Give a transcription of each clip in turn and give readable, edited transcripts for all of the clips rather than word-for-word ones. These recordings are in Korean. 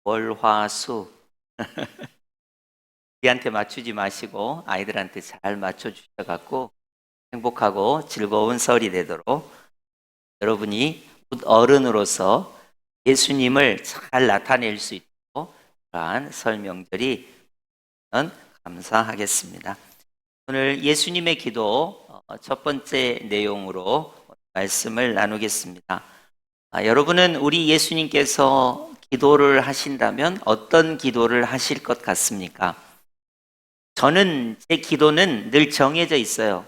월화수 우리한테 맞추지 마시고 아이들한테 잘 맞춰주셔갖고 행복하고 즐거운 설이 되도록 여러분이 어른으로서 예수님을 잘 나타낼 수 있도록 그러한 설 명절이 감사하겠습니다. 오늘 예수님의 기도 첫 번째 내용으로 말씀을 나누겠습니다. 여러분은 우리 예수님께서 기도를 하신다면 어떤 기도를 하실 것 같습니까? 저는 제 기도는 늘 정해져 있어요.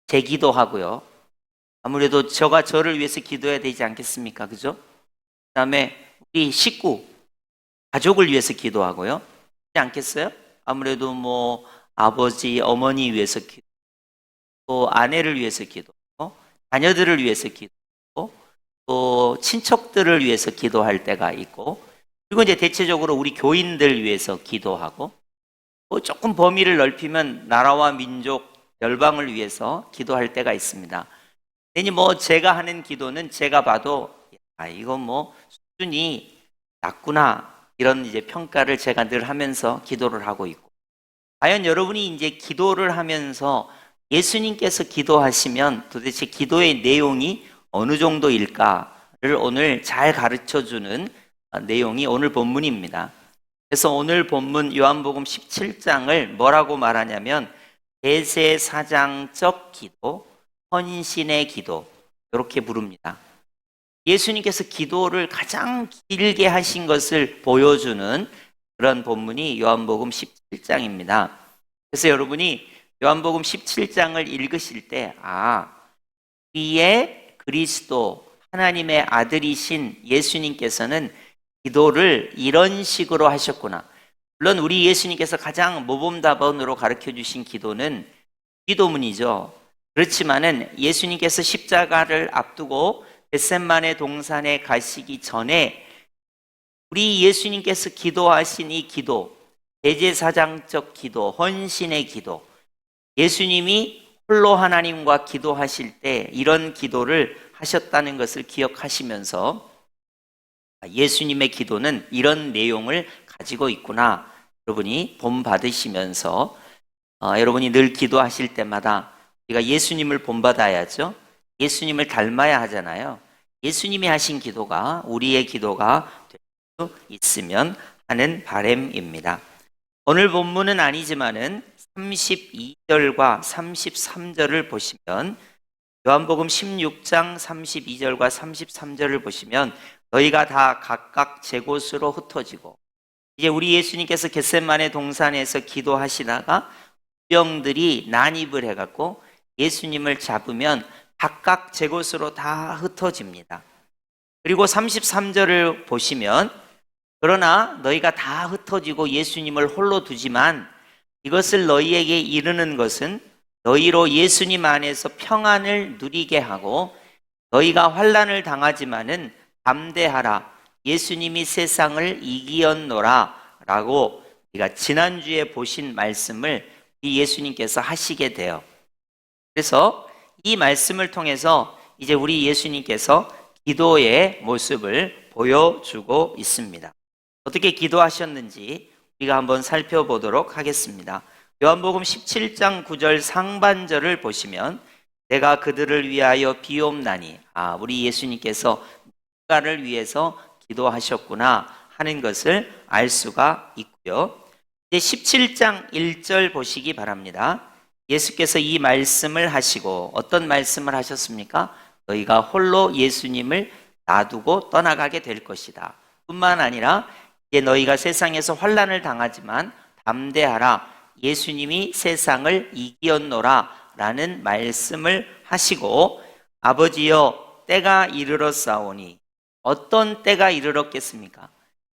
제 기도하고요. 아무래도 저가 저를 위해서 기도해야 되지 않겠습니까? 그죠? 그 다음에 우리 식구, 가족을 위해서 기도하고요. 그렇지 않겠어요? 아무래도 뭐 아버지, 어머니 위해서 기도, 또 아내를 위해서 기도하고, 자녀들을 위해서 기도하고, 또 친척들을 위해서 기도할 때가 있고, 그리고 이제 대체적으로 우리 교인들 위해서 기도하고, 또 조금 범위를 넓히면 나라와 민족, 열방을 위해서 기도할 때가 있습니다. 괜히 뭐 제가 하는 기도는 제가 봐도 이건 뭐 수준이 낮구나 이런 이제 평가를 제가 늘 하면서 기도를 하고 있고, 과연 여러분이 이제 기도를 하면서 예수님께서 기도하시면 도대체 기도의 내용이 어느 정도일까를 오늘 잘 가르쳐주는 내용이 오늘 본문입니다. 그래서 오늘 본문 요한복음 17장을 뭐라고 말하냐면 대제사장적 기도, 헌신의 기도 이렇게 부릅니다. 예수님께서 기도를 가장 길게 하신 것을 보여주는 그런 본문이 요한복음 17장입니다. 그래서 여러분이 요한복음 17장을 읽으실 때 우리의 그리스도 하나님의 아들이신 예수님께서는 기도를 이런 식으로 하셨구나. 물론 우리 예수님께서 가장 모범답안으로 가르쳐 주신 기도는 기도문이죠. 그렇지만은 예수님께서 십자가를 앞두고 겟세마네 동산에 가시기 전에 우리 예수님께서 기도하신 이 기도, 대제사장적 기도, 헌신의 기도, 예수님이 홀로 하나님과 기도하실 때 이런 기도를 하셨다는 것을 기억하시면서 예수님의 기도는 이런 내용을 가지고 있구나. 여러분이 본받으시면서 여러분이 늘 기도하실 때마다 우리가 예수님을 본받아야죠. 예수님을 닮아야 하잖아요. 예수님이 하신 기도가 우리의 기도가 될 수 있으면 하는 바람입니다. 오늘 본문은 아니지만은 32절과 33절을 보시면 요한복음 16장 32절과 33절을 보시면 너희가 다 각각 제 곳으로 흩어지고, 이제 우리 예수님께서 겟세마네 동산에서 기도하시다가 병들이 난입을 해갖고 예수님을 잡으면 각각 제 곳으로 다 흩어집니다. 그리고 33절을 보시면 그러나 너희가 다 흩어지고 예수님을 홀로 두지만 이것을 너희에게 이르는 것은 너희로 예수님 안에서 평안을 누리게 하고 너희가 환난을 당하지만은 담대하라 예수님이 세상을 이기었노라 라고 우리가 지난주에 보신 말씀을 이 예수님께서 하시게 돼요. 그래서 이 말씀을 통해서 이제 우리 예수님께서 기도의 모습을 보여주고 있습니다. 어떻게 기도하셨는지 우리가 한번 살펴보도록 하겠습니다. 요한복음 17장 9절 상반절을 보시면 내가 그들을 위하여 비옵나니 우리 예수님께서 누가를 위해서 기도하셨구나 하는 것을 알 수가 있고요. 이제 17장 1절 보시기 바랍니다. 예수께서 이 말씀을 하시고 어떤 말씀을 하셨습니까? 너희가 홀로 예수님을 놔두고 떠나가게 될 것이다. 뿐만 아니라 이제 너희가 세상에서 환난을 당하지만 담대하라 예수님이 세상을 이기었노라 라는 말씀을 하시고 아버지여 때가 이르렀사오니, 어떤 때가 이르렀겠습니까?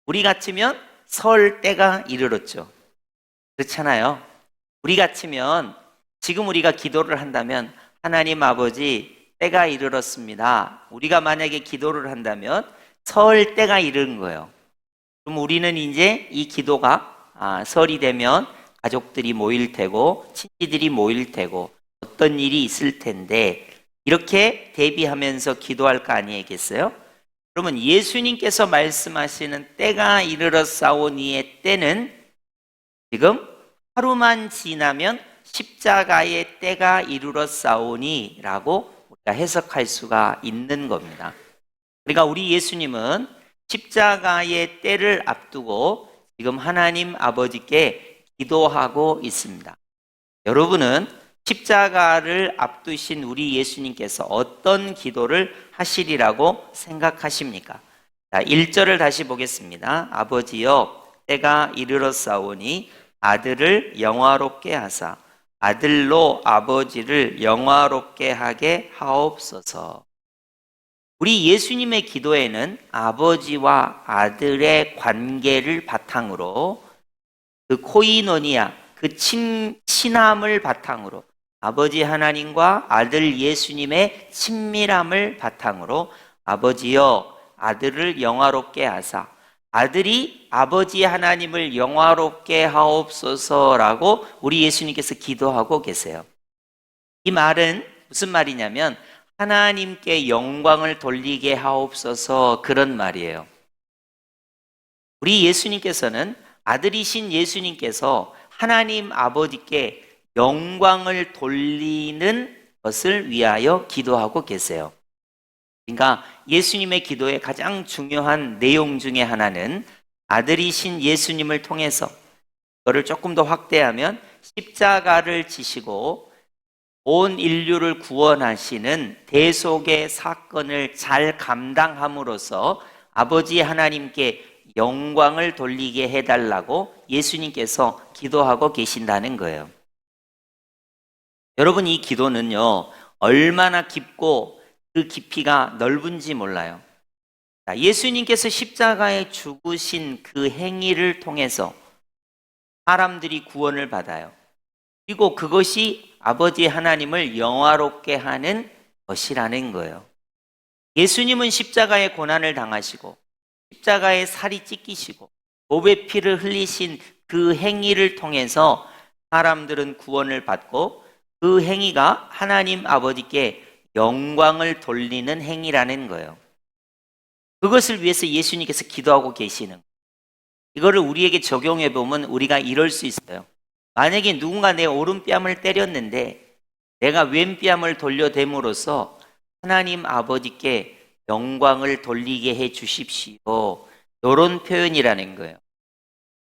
우리 같으면 설 때가 이르렀죠. 그렇잖아요. 우리 같으면 지금 우리가 기도를 한다면 하나님 아버지 때가 이르렀습니다. 우리가 만약에 기도를 한다면 설 때가 이른 거예요. 그럼 우리는 이제 이 기도가 설이 되면 가족들이 모일 테고 친지들이 모일 테고 어떤 일이 있을 텐데 이렇게 대비하면서 기도할 거 아니겠어요? 그러면 예수님께서 말씀하시는 때가 이르렀사오니의 때는 지금 하루만 지나면 십자가의 때가 이르렀사오니라고 우리가 해석할 수가 있는 겁니다. 그러니까 우리 예수님은 십자가의 때를 앞두고 지금 하나님 아버지께 기도하고 있습니다. 여러분은 십자가를 앞두신 우리 예수님께서 어떤 기도를 하시리라고 생각하십니까? 자, 1절을 다시 보겠습니다. 아버지여 때가 이르렀사오니 아들을 영화롭게 하사 아들로 아버지를 영화롭게 하게 하옵소서. 우리 예수님의 기도에는 아버지와 아들의 관계를 바탕으로 그 코이노니아, 그 친함을 바탕으로 아버지 하나님과 아들 예수님의 친밀함을 바탕으로 아버지여 아들을 영화롭게 하사 아들이 아버지 하나님을 영화롭게 하옵소서라고 우리 예수님께서 기도하고 계세요. 이 말은 무슨 말이냐면 하나님께 영광을 돌리게 하옵소서 그런 말이에요. 우리 예수님께서는 아들이신 예수님께서 하나님 아버지께 영광을 돌리는 것을 위하여 기도하고 계세요. 그러니까 예수님의 기도의 가장 중요한 내용 중에 하나는 아들이신 예수님을 통해서 그거를 조금 더 확대하면 십자가를 지시고 온 인류를 구원하시는 대속의 사건을 잘 감당함으로써 아버지 하나님께 영광을 돌리게 해달라고 예수님께서 기도하고 계신다는 거예요. 여러분, 이 기도는요, 얼마나 깊고 그 깊이가 넓은지 몰라요. 예수님께서 십자가에 죽으신 그 행위를 통해서 사람들이 구원을 받아요. 그리고 그것이 아버지 하나님을 영화롭게 하는 것이라는 거예요. 예수님은 십자가의 고난을 당하시고 십자가에 살이 찢기시고 몸에 피를 흘리신 그 행위를 통해서 사람들은 구원을 받고 그 행위가 하나님 아버지께 영광을 돌리는 행위라는 거예요. 그것을 위해서 예수님께서 기도하고 계시는 거예요. 이거를 우리에게 적용해 보면 우리가 이럴 수 있어요. 만약에 누군가 내 오른뺨을 때렸는데 내가 왼뺨을 돌려댐으로써 하나님 아버지께 영광을 돌리게 해 주십시오. 이런 표현이라는 거예요.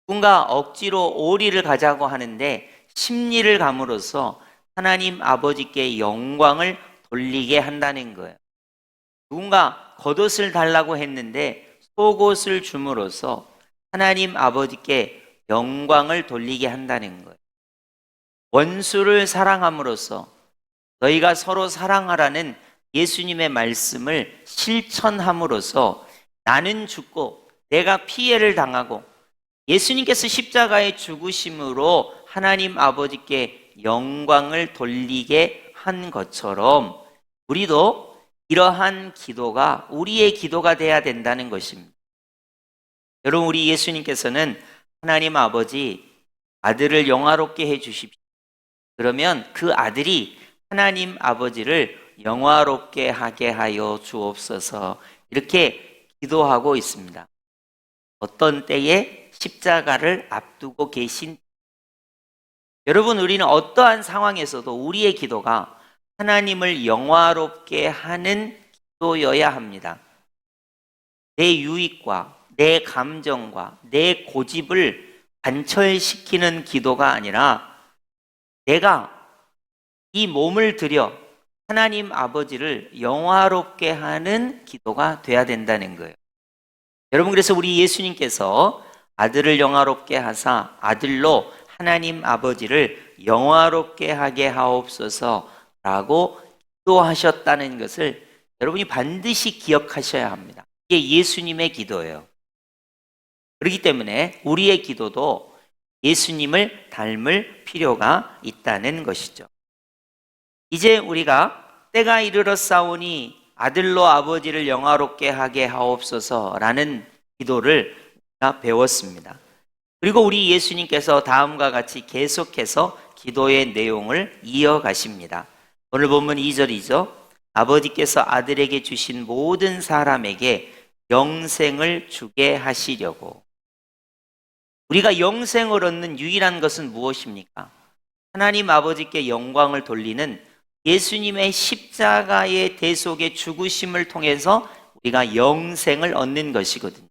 누군가 억지로 오리를 가자고 하는데 십리를 감으로써 하나님 아버지께 영광을 돌리게 한다는 거예요. 누군가 겉옷을 달라고 했는데 속옷을 줌으로써 하나님 아버지께 영광을 돌리게 한다는 거예요. 원수를 사랑함으로써 너희가 서로 사랑하라는 예수님의 말씀을 실천함으로써 나는 죽고 내가 피해를 당하고 예수님께서 십자가에 죽으심으로 하나님 아버지께 영광을 돌리게 한 것처럼 우리도 이러한 기도가 우리의 기도가 돼야 된다는 것입니다. 여러분, 우리 예수님께서는 하나님 아버지 아들을 영화롭게 해 주십시오. 그러면 그 아들이 하나님 아버지를 영화롭게 하게 하여 주옵소서 이렇게 기도하고 있습니다. 어떤 때에 십자가를 앞두고 계신 여러분, 우리는 어떠한 상황에서도 우리의 기도가 하나님을 영화롭게 하는 기도여야 합니다. 내 유익과 내 감정과 내 고집을 관철시키는 기도가 아니라 내가 이 몸을 들여 하나님 아버지를 영화롭게 하는 기도가 돼야 된다는 거예요. 여러분, 그래서 우리 예수님께서 아들을 영화롭게 하사 아들로 하나님 아버지를 영화롭게 하게 하옵소서라고 기도하셨다는 것을 여러분이 반드시 기억하셔야 합니다. 이게 예수님의 기도예요. 그렇기 때문에 우리의 기도도 예수님을 닮을 필요가 있다는 것이죠. 이제 우리가 때가 이르렀사오니 아들로 아버지를 영화롭게 하게 하옵소서라는 기도를 배웠습니다. 그리고 우리 예수님께서 다음과 같이 계속해서 기도의 내용을 이어가십니다. 오늘 본문 2절이죠. 아버지께서 아들에게 주신 모든 사람에게 영생을 주게 하시려고. 우리가 영생을 얻는 유일한 것은 무엇입니까? 하나님 아버지께 영광을 돌리는 예수님의 십자가의 대속의 죽으심을 통해서 우리가 영생을 얻는 것이거든요.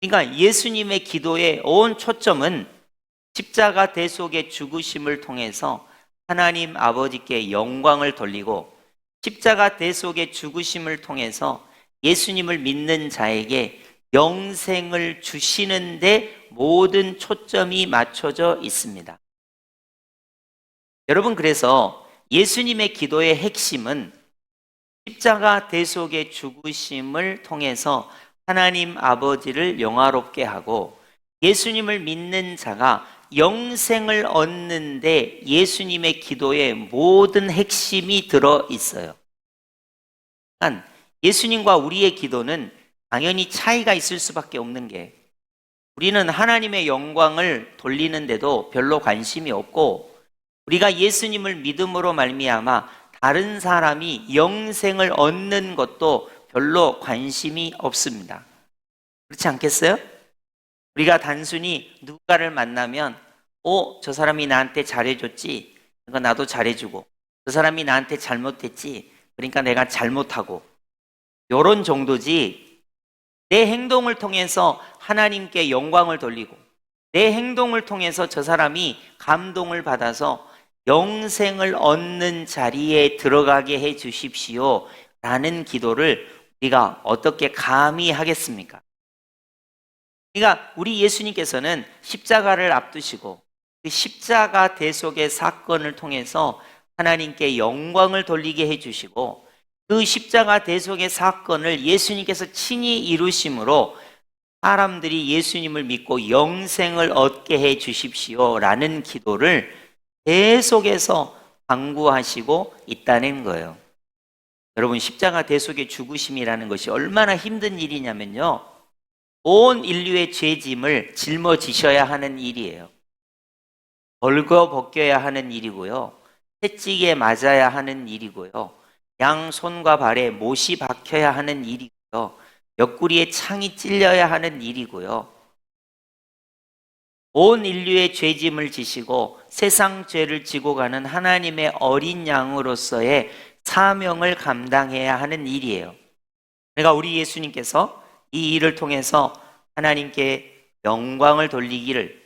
그러니까 예수님의 기도의 온 초점은 십자가 대속의 죽으심을 통해서 하나님 아버지께 영광을 돌리고, 십자가 대속의 죽으심을 통해서 예수님을 믿는 자에게 영생을 주시는데 모든 초점이 맞춰져 있습니다. 여러분, 그래서 예수님의 기도의 핵심은 십자가 대속의 죽으심을 통해서 하나님 아버지를 영화롭게 하고, 예수님을 믿는 자가 영생을 얻는데 예수님의 기도의 모든 핵심이 들어 있어요. 예수님과 우리의 기도는 당연히 차이가 있을 수밖에 없는 게, 우리는 하나님의 영광을 돌리는데도 별로 관심이 없고, 우리가 예수님을 믿음으로 말미암아 다른 사람이 영생을 얻는 것도 별로 관심이 없습니다. 그렇지 않겠어요? 우리가 단순히 누군가를 만나면 저 사람이 나한테 잘해줬지, 그러니까 나도 잘해주고, 저 사람이 나한테 잘못했지, 그러니까 내가 잘못하고, 이런 정도지, 내 행동을 통해서 하나님께 영광을 돌리고, 내 행동을 통해서 저 사람이 감동을 받아서 영생을 얻는 자리에 들어가게 해 주십시오 라는 기도를 우리가 어떻게 감히 하겠습니까? 그러니까 우리 예수님께서는 십자가를 앞두시고 그 십자가 대속의 사건을 통해서 하나님께 영광을 돌리게 해주시고, 그 십자가 대속의 사건을 예수님께서 친히 이루심으로 사람들이 예수님을 믿고 영생을 얻게 해 주십시오 라는 기도를 계속해서 강구하시고 있다는 거예요. 여러분, 십자가 대속의 죽으심이라는 것이 얼마나 힘든 일이냐면요, 온 인류의 죄짐을 짊어지셔야 하는 일이에요. 벌거벗겨야 하는 일이고요, 채찍에 맞아야 하는 일이고요, 양손과 발에 못이 박혀야 하는 일이고요, 옆구리에 창이 찔려야 하는 일이고요, 온 인류의 죄짐을 지시고 세상 죄를 지고 가는 하나님의 어린 양으로서의 사명을 감당해야 하는 일이에요. 그러니까 우리 예수님께서 이 일을 통해서 하나님께 영광을 돌리기를,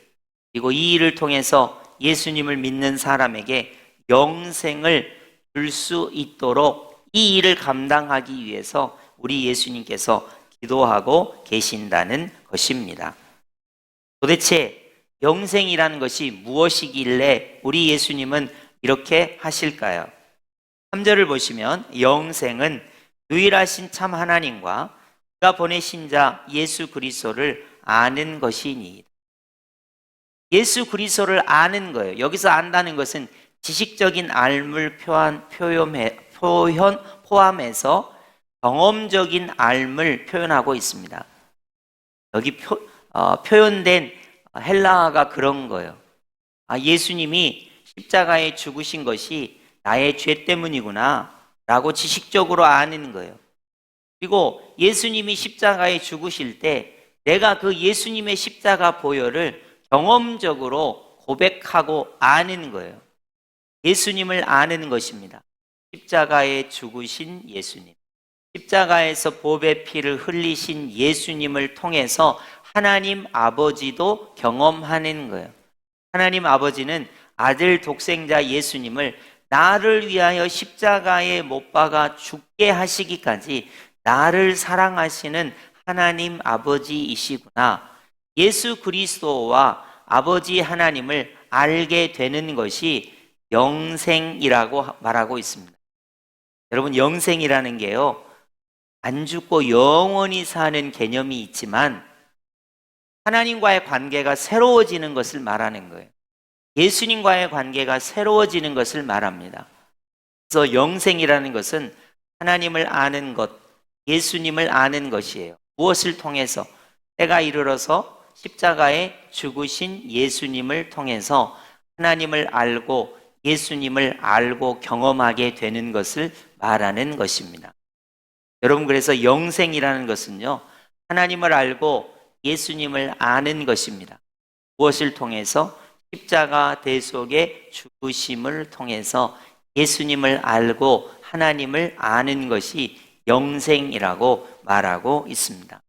그리고 이 일을 통해서 예수님을 믿는 사람에게 영생을 줄 수 있도록 이 일을 감당하기 위해서 우리 예수님께서 기도하고 계신다는 것입니다. 도대체 영생이라는 것이 무엇이길래 우리 예수님은 이렇게 하실까요? 3절을 보시면 영생은 유일하신 참 하나님과 그가 보내신 자 예수 그리스도를 아는 것이니이다. 예수 그리스도를 아는 거예요. 여기서 안다는 것은 지식적인 알물 포함해서 경험적인 알물 표현하고 있습니다. 여기 표현된 헬라어가 그런 거예요. 예수님이 십자가에 죽으신 것이 나의 죄 때문이구나 라고 지식적으로 아는 거예요. 그리고 예수님이 십자가에 죽으실 때 내가 그 예수님의 십자가 보혈을 경험적으로 고백하고 아는 거예요. 예수님을 아는 것입니다. 십자가에 죽으신 예수님, 십자가에서 보배 피를 흘리신 예수님을 통해서 하나님 아버지도 경험하는 거예요. 하나님 아버지는 아들 독생자 예수님을 나를 위하여 십자가에 못 박아 죽게 하시기까지 나를 사랑하시는 하나님 아버지이시구나, 예수 그리스도와 아버지 하나님을 알게 되는 것이 영생이라고 말하고 있습니다. 여러분, 영생이라는 게요, 안 죽고 영원히 사는 개념이 있지만 하나님과의 관계가 새로워지는 것을 말하는 거예요. 예수님과의 관계가 새로워지는 것을 말합니다. 그래서 영생이라는 것은 하나님을 아는 것, 예수님을 아는 것이에요. 무엇을 통해서? 때가 이르러서 십자가에 죽으신 예수님을 통해서 하나님을 알고 예수님을 알고 경험하게 되는 것을 말하는 것입니다. 여러분, 그래서 영생이라는 것은요, 하나님을 알고 예수님을 아는 것입니다. 무엇을 통해서? 십자가 대속의 죽으심을 통해서 예수님을 알고 하나님을 아는 것이 영생이라고 말하고 있습니다.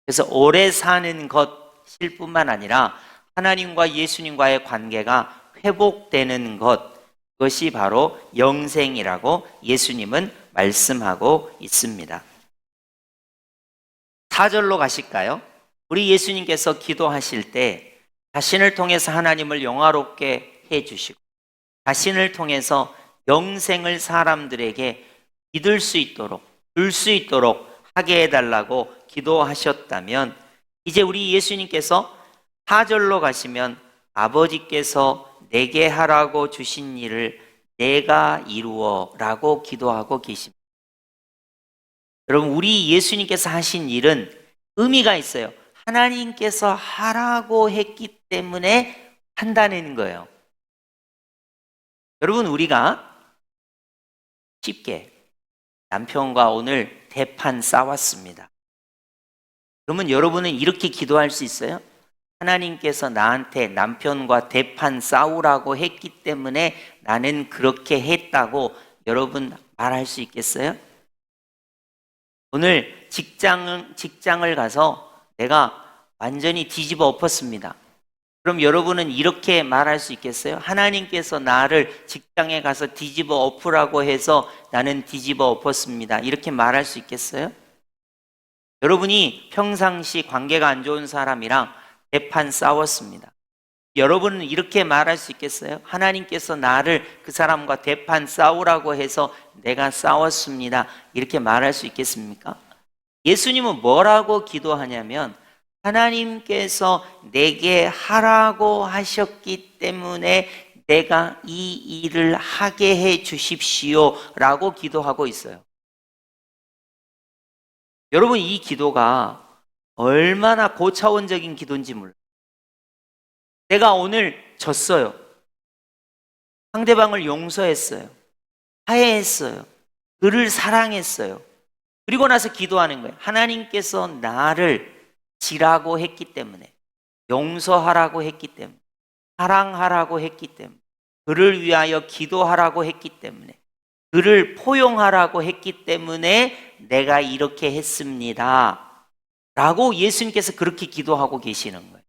그래서 오래 사는 것일 뿐만 아니라 하나님과 예수님과의 관계가 회복되는 것, 그것이 바로 영생이라고 예수님은 말씀하고 있습니다. 4절로 가실까요? 우리 예수님께서 기도하실 때 자신을 통해서 하나님을 영화롭게 해주시고 자신을 통해서 영생을 사람들에게 믿을 수 있도록, 줄 수 있도록 하게 해달라고 기도하셨다면, 이제 우리 예수님께서 4절로 가시면 아버지께서 내게 하라고 주신 일을 내가 이루어 라고 기도하고 계십니다. 여러분, 우리 예수님께서 하신 일은 의미가 있어요. 하나님께서 하라고 했기 때문에 한다는 거예요. 여러분, 우리가 쉽게 남편과 오늘 대판 싸웠습니다. 그러면 여러분은 이렇게 기도할 수 있어요? 하나님께서 나한테 남편과 대판 싸우라고 했기 때문에 나는 그렇게 했다고 여러분 말할 수 있겠어요? 오늘 직장을 가서 내가 완전히 뒤집어 엎었습니다. 그럼 여러분은 이렇게 말할 수 있겠어요? 하나님께서 나를 직장에 가서 뒤집어 엎으라고 해서 나는 뒤집어 엎었습니다. 이렇게 말할 수 있겠어요? 여러분이 평상시 관계가 안 좋은 사람이랑 대판 싸웠습니다. 여러분은 이렇게 말할 수 있겠어요? 하나님께서 나를 그 사람과 대판 싸우라고 해서 내가 싸웠습니다. 이렇게 말할 수 있겠습니까? 예수님은 뭐라고 기도하냐면, 하나님께서 내게 하라고 하셨기 때문에 내가 이 일을 하게 해 주십시오 라고 기도하고 있어요. 여러분, 이 기도가 얼마나 고차원적인 기도인지 몰라요. 내가 오늘 졌어요. 상대방을 용서했어요. 화해했어요. 그를 사랑했어요. 그리고 나서 기도하는 거예요. 하나님께서 나를 지라고 했기 때문에, 용서하라고 했기 때문에, 사랑하라고 했기 때문에, 그를 위하여 기도하라고 했기 때문에, 그를 포용하라고 했기 때문에 내가 이렇게 했습니다 라고 예수님께서 그렇게 기도하고 계시는 거예요.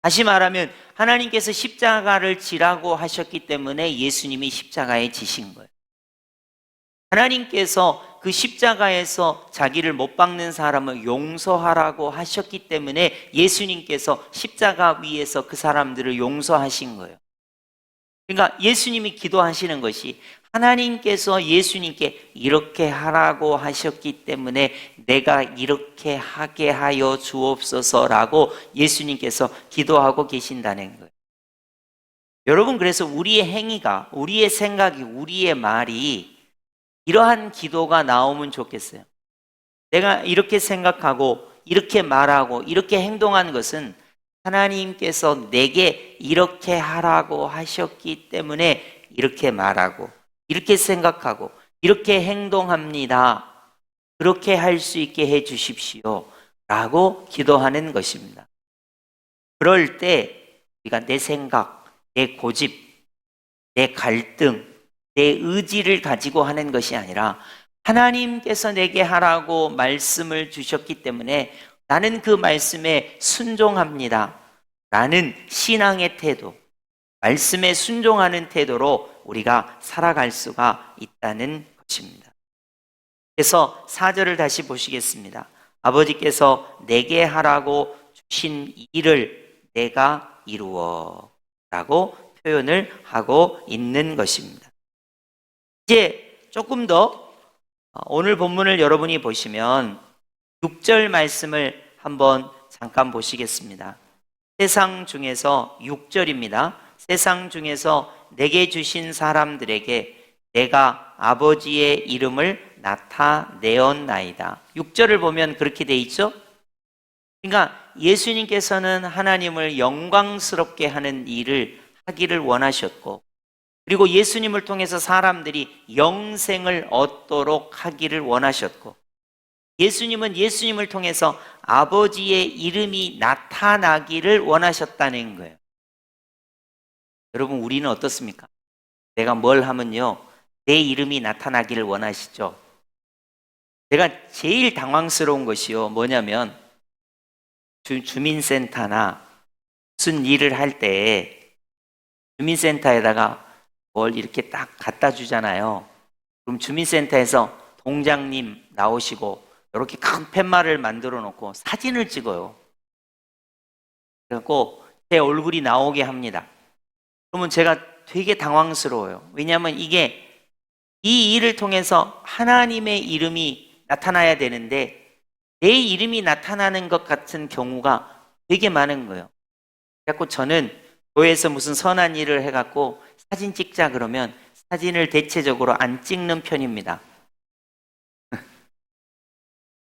다시 말하면 하나님께서 십자가를 지라고 하셨기 때문에 예수님이 십자가에 지신 거예요. 하나님께서 그 십자가에서 자기를 못 박는 사람을 용서하라고 하셨기 때문에 예수님께서 십자가 위에서 그 사람들을 용서하신 거예요. 그러니까 예수님이 기도하시는 것이, 하나님께서 예수님께 이렇게 하라고 하셨기 때문에 내가 이렇게 하게 하여 주옵소서라고 예수님께서 기도하고 계신다는 거예요. 여러분, 그래서 우리의 행위가, 우리의 생각이, 우리의 말이 이러한 기도가 나오면 좋겠어요. 내가 이렇게 생각하고 이렇게 말하고 이렇게 행동하는 것은 하나님께서 내게 이렇게 하라고 하셨기 때문에 이렇게 말하고 이렇게 생각하고 이렇게 행동합니다. 그렇게 할 수 있게 해 주십시오 라고 기도하는 것입니다. 그럴 때 우리가 내 생각, 내 고집, 내 갈등, 내 의지를 가지고 하는 것이 아니라 하나님께서 내게 하라고 말씀을 주셨기 때문에 나는 그 말씀에 순종합니다 라는 신앙의 태도, 말씀에 순종하는 태도로 우리가 살아갈 수가 있다는 것입니다. 그래서 4절을 다시 보시겠습니다. 아버지께서 내게 하라고 주신 일을 내가 이루어 라고 표현을 하고 있는 것입니다. 이제 조금 더 오늘 본문을 여러분이 보시면 6절 말씀을 한번 잠깐 보시겠습니다. 세상 중에서 6절입니다. 세상 중에서 내게 주신 사람들에게 내가 아버지의 이름을 나타내었나이다. 6절을 보면 그렇게 돼 있죠? 그러니까 예수님께서는 하나님을 영광스럽게 하는 일을 하기를 원하셨고, 그리고 예수님을 통해서 사람들이 영생을 얻도록 하기를 원하셨고, 예수님은 예수님을 통해서 아버지의 이름이 나타나기를 원하셨다는 거예요. 여러분, 우리는 어떻습니까? 내가 뭘 하면요, 내 이름이 나타나기를 원하시죠? 제가 제일 당황스러운 것이요, 뭐냐면 주민센터나 무슨 일을 할 때 주민센터에다가 뭘 이렇게 딱 갖다 주잖아요. 그럼 주민센터에서 동장님 나오시고 이렇게 큰 팻말을 만들어 놓고 사진을 찍어요. 그래갖고 제 얼굴이 나오게 합니다. 그러면 제가 되게 당황스러워요. 왜냐하면 이게 이 일을 통해서 하나님의 이름이 나타나야 되는데 내 이름이 나타나는 것 같은 경우가 되게 많은 거예요. 그래갖고 저는 교회에서 무슨 선한 일을 해갖고 사진 찍자 그러면 사진을 대체적으로 안 찍는 편입니다.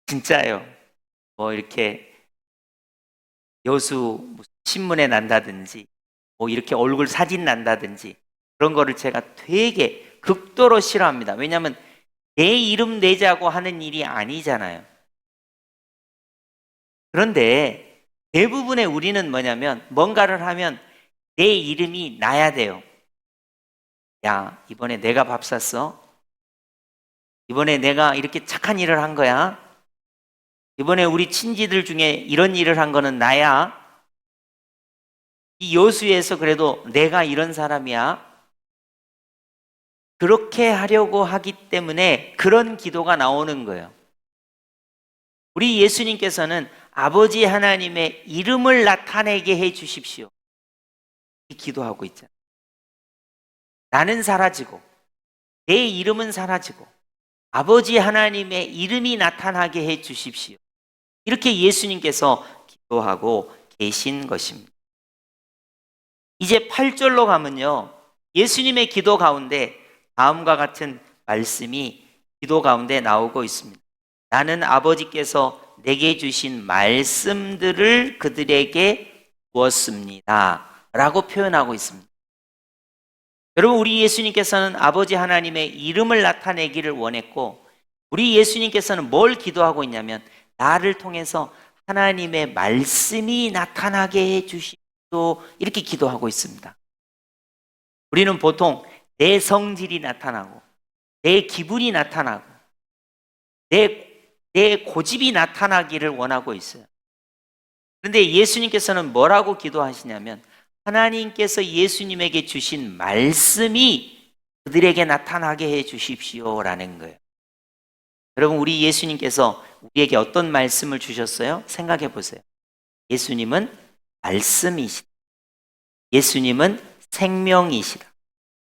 진짜요. 뭐 이렇게 여수 신문에 난다든지 뭐 이렇게 얼굴 사진 난다든지 그런 거를 제가 되게 극도로 싫어합니다. 왜냐하면 내 이름 내자고 하는 일이 아니잖아요. 그런데 대부분의 우리는 뭐냐면 뭔가를 하면 내 이름이 나야 돼요. 야, 이번에 내가 밥 샀어? 이번에 내가 이렇게 착한 일을 한 거야? 이번에 우리 친지들 중에 이런 일을 한 거는 나야? 이 여수에서 그래도 내가 이런 사람이야? 그렇게 하려고 하기 때문에 그런 기도가 나오는 거예요. 우리 예수님께서는 아버지 하나님의 이름을 나타내게 해 주십시오. 이 기도하고 있잖아요. 나는 사라지고 내 이름은 사라지고 아버지 하나님의 이름이 나타나게 해 주십시오. 이렇게 예수님께서 기도하고 계신 것입니다. 이제 8절로 가면요, 예수님의 기도 가운데 다음과 같은 말씀이 기도 가운데 나오고 있습니다. 나는 아버지께서 내게 주신 말씀들을 그들에게 주었습니다 라고 표현하고 있습니다. 여러분, 우리 예수님께서는 아버지 하나님의 이름을 나타내기를 원했고 우리 예수님께서는 뭘 기도하고 있냐면 나를 통해서 하나님의 말씀이 나타나게 해 주십시오 이렇게 기도하고 있습니다. 우리는 보통 내 성질이 나타나고 내 기분이 나타나고 내 고집이 나타나기를 원하고 있어요. 그런데 예수님께서는 뭐라고 기도하시냐면 하나님께서 예수님에게 주신 말씀이 그들에게 나타나게 해 주십시오라는 거예요. 여러분, 우리 예수님께서 우리에게 어떤 말씀을 주셨어요? 생각해 보세요. 예수님은 말씀이시다. 예수님은 생명이시다.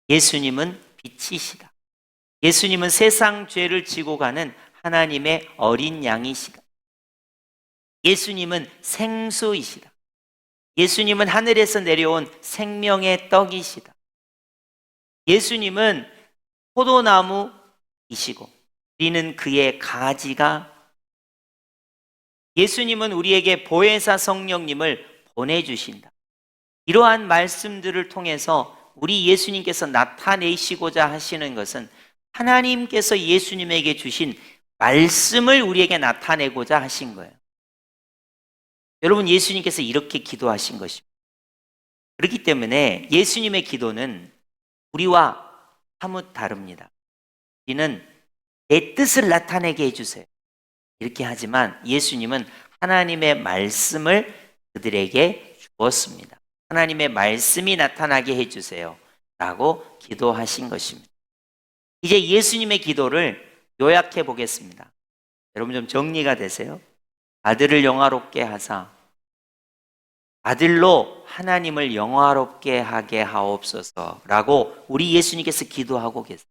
예수님은 빛이시다. 예수님은 세상 죄를 지고 가는 하나님의 어린 양이시다. 예수님은 생수이시다. 예수님은 하늘에서 내려온 생명의 떡이시다. 예수님은 포도나무이시고 우리는 그의 가지가, 예수님은 우리에게 보혜사 성령님을 보내주신다. 이러한 말씀들을 통해서 우리 예수님께서 나타내시고자 하시는 것은 하나님께서 예수님에게 주신 말씀을 우리에게 나타내고자 하신 거예요. 여러분, 예수님께서 이렇게 기도하신 것입니다. 그렇기 때문에 예수님의 기도는 우리와 사뭇 다릅니다. 우리는 내 뜻을 나타내게 해주세요 이렇게 하지만 예수님은 하나님의 말씀을 그들에게 주었습니다. 하나님의 말씀이 나타나게 해주세요 라고 기도하신 것입니다. 이제 예수님의 기도를 요약해 보겠습니다. 여러분 좀 정리가 되세요? 아들을 영화롭게 하사 아들로 하나님을 영화롭게 하게 하옵소서라고 우리 예수님께서 기도하고 계세요.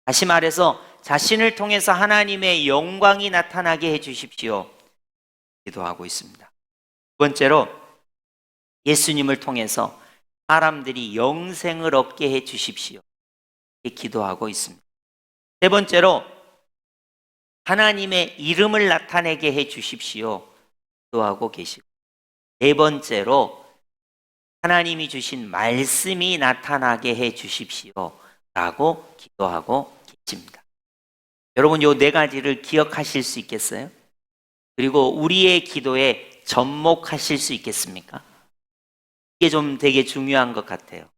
다시 말해서 자신을 통해서 하나님의 영광이 나타나게 해 주십시오 기도하고 있습니다. 두 번째로 예수님을 통해서 사람들이 영생을 얻게 해 주십시오 기도하고 있습니다. 세 번째로 하나님의 이름을 나타내게 해 주십시오 기도하고 계시고, 네 번째로 하나님이 주신 말씀이 나타나게 해 주십시오 라고 기도하고 계십니다. 여러분 요 네 가지를 기억하실 수 있겠어요? 그리고 우리의 기도에 접목하실 수 있겠습니까? 이게 좀 되게 중요한 것 같아요.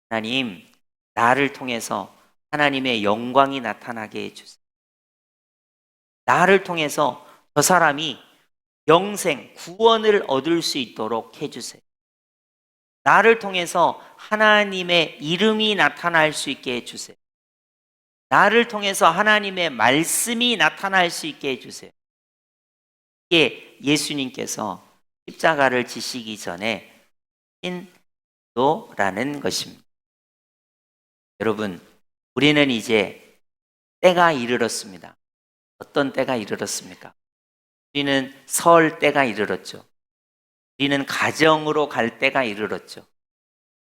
하나님, 나를 통해서 하나님의 영광이 나타나게 해주세요. 나를 통해서 저 사람이 영생, 구원을 얻을 수 있도록 해주세요. 나를 통해서 하나님의 이름이 나타날 수 있게 해주세요. 나를 통해서 하나님의 말씀이 나타날 수 있게 해주세요. 이게 예수님께서 십자가를 지시기 전에 신도라는 것입니다. 여러분, 우리는 이제 때가 이르렀습니다. 어떤 때가 이르렀습니까? 우리는 설 때가 이르렀죠. 우리는 가정으로 갈 때가 이르렀죠.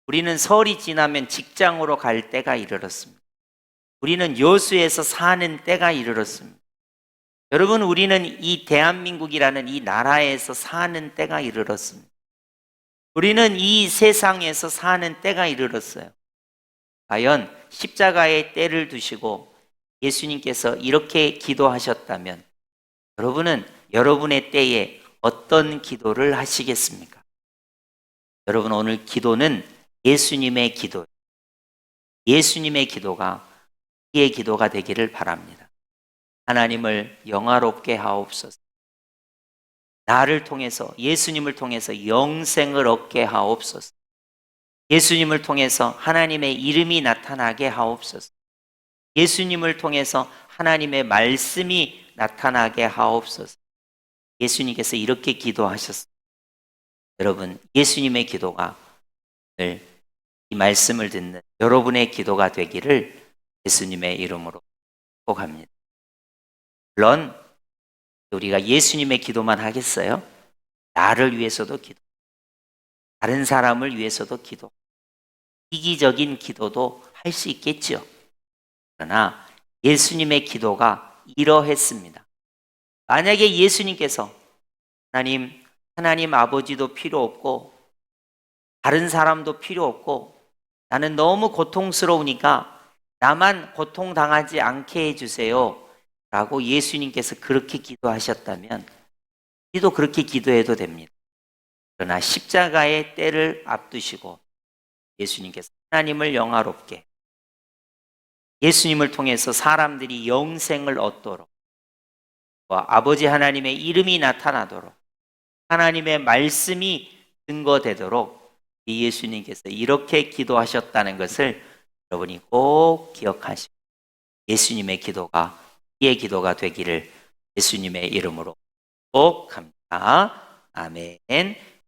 우리는 설이 지나면 직장으로 갈 때가 이르렀습니다. 우리는 여수에서 사는 때가 이르렀습니다. 여러분, 우리는 이 대한민국이라는 이 나라에서 사는 때가 이르렀습니다. 우리는 이 세상에서 사는 때가 이르렀어요. 과연 십자가의 때를 두시고 예수님께서 이렇게 기도하셨다면 여러분은 여러분의 때에 어떤 기도를 하시겠습니까? 여러분, 오늘 기도는 예수님의 기도, 예수님의 기도가 우리의 기도가 되기를 바랍니다. 하나님을 영화롭게 하옵소서. 나를 통해서, 예수님을 통해서 영생을 얻게 하옵소서. 예수님을 통해서 하나님의 이름이 나타나게 하옵소서. 예수님을 통해서 하나님의 말씀이 나타나게 하옵소서. 예수님께서 이렇게 기도하셨습니다. 여러분, 예수님의 기도가 오늘 이 말씀을 듣는 여러분의 기도가 되기를 예수님의 이름으로 축복합니다. 물론 우리가 예수님의 기도만 하겠어요? 나를 위해서도 기도, 다른 사람을 위해서도 기도, 이기적인 기도도 할 수 있겠죠. 그러나 예수님의 기도가 이러했습니다. 만약에 예수님께서 하나님 아버지도 필요 없고 다른 사람도 필요 없고 나는 너무 고통스러우니까 나만 고통당하지 않게 해주세요 라고 예수님께서 그렇게 기도하셨다면 우리도 그렇게 기도해도 됩니다. 그러나 십자가의 때를 앞두시고 예수님께서 하나님을 영화롭게, 예수님을 통해서 사람들이 영생을 얻도록, 아버지 하나님의 이름이 나타나도록, 하나님의 말씀이 증거되도록 이 예수님께서 이렇게 기도하셨다는 것을 여러분이 꼭 기억하시고 예수님의 기도가 우리의 기도가 되기를 예수님의 이름으로 꼭 합니다. 아멘.